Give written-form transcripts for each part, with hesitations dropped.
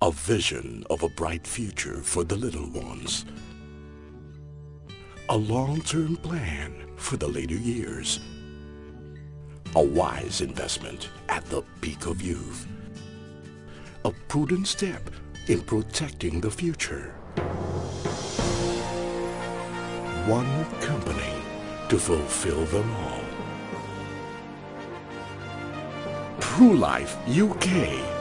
A vision of a bright future for the little ones. A long-term plan for the later years. A wise investment at the peak of youth. A prudent step in protecting the future. One company to fulfill them all. PruLife UK.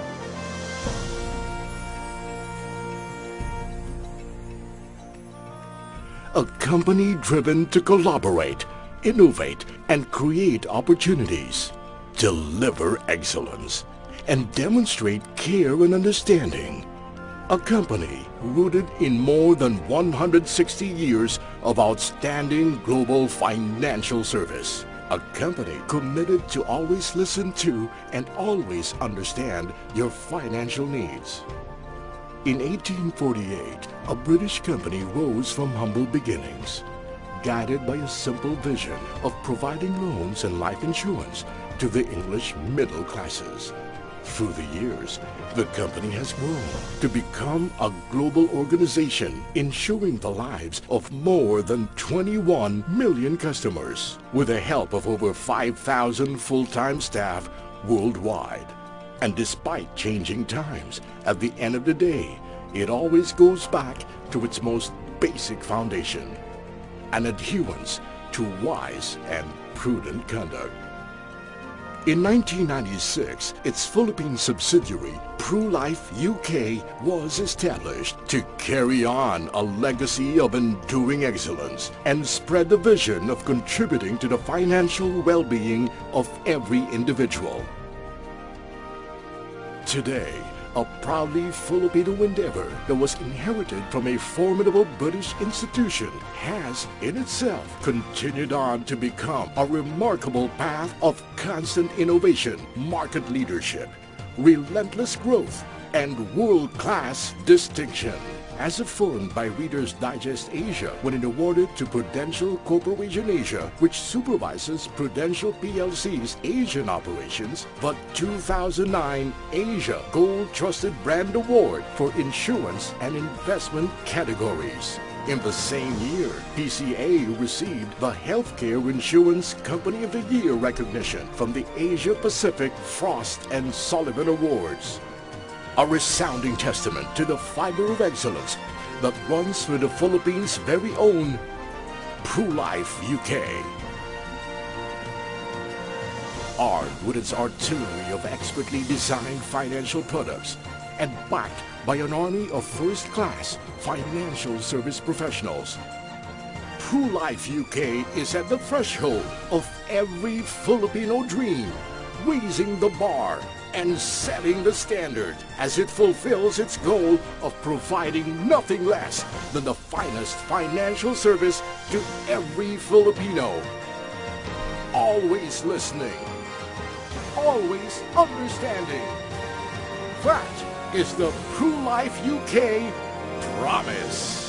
A company driven to collaborate, innovate, and create opportunities, deliver excellence, and demonstrate care and understanding. A company rooted in more than 160 years of outstanding global financial service. A company committed to always listen to and always understand your financial needs. In 1848, a British company rose from humble beginnings, guided by a simple vision of providing loans and life insurance to the English middle classes. Through the years, the company has grown to become a global organization, ensuring the lives of more than 21 million customers, with the help of over 5,000 full-time staff worldwide. And despite changing times, at the end of the day, it always goes back to its most basic foundation, an adherence to wise and prudent conduct. In 1996, its Philippine subsidiary, PruLife UK, was established to carry on a legacy of enduring excellence and spread the vision of contributing to the financial well-being of every individual. Today, a proudly Filipino endeavor that was inherited from a formidable British institution has, in itself, continued on to become a remarkable path of constant innovation, market leadership, relentless growth, and world-class distinction. As affirmed by Reader's Digest Asia when it awarded to Prudential Corporation Asia, which supervises Prudential PLC's Asian operations, the 2009 Asia Gold Trusted Brand Award for Insurance and Investment categories. In the same year, PCA received the Healthcare Insurance Company of the Year recognition from the Asia Pacific Frost & Sullivan Awards. A resounding testament to the fiber of excellence that runs through the Philippines' very own PruLife UK. Armed with its artillery of expertly designed financial products and backed by an army of first-class financial service professionals, PruLife UK is at the threshold of every Filipino dream, raising the bar and setting the standard as it fulfills its goal of providing nothing less than the finest financial service to every Filipino. Always listening, always understanding. That is the PruLife UK promise.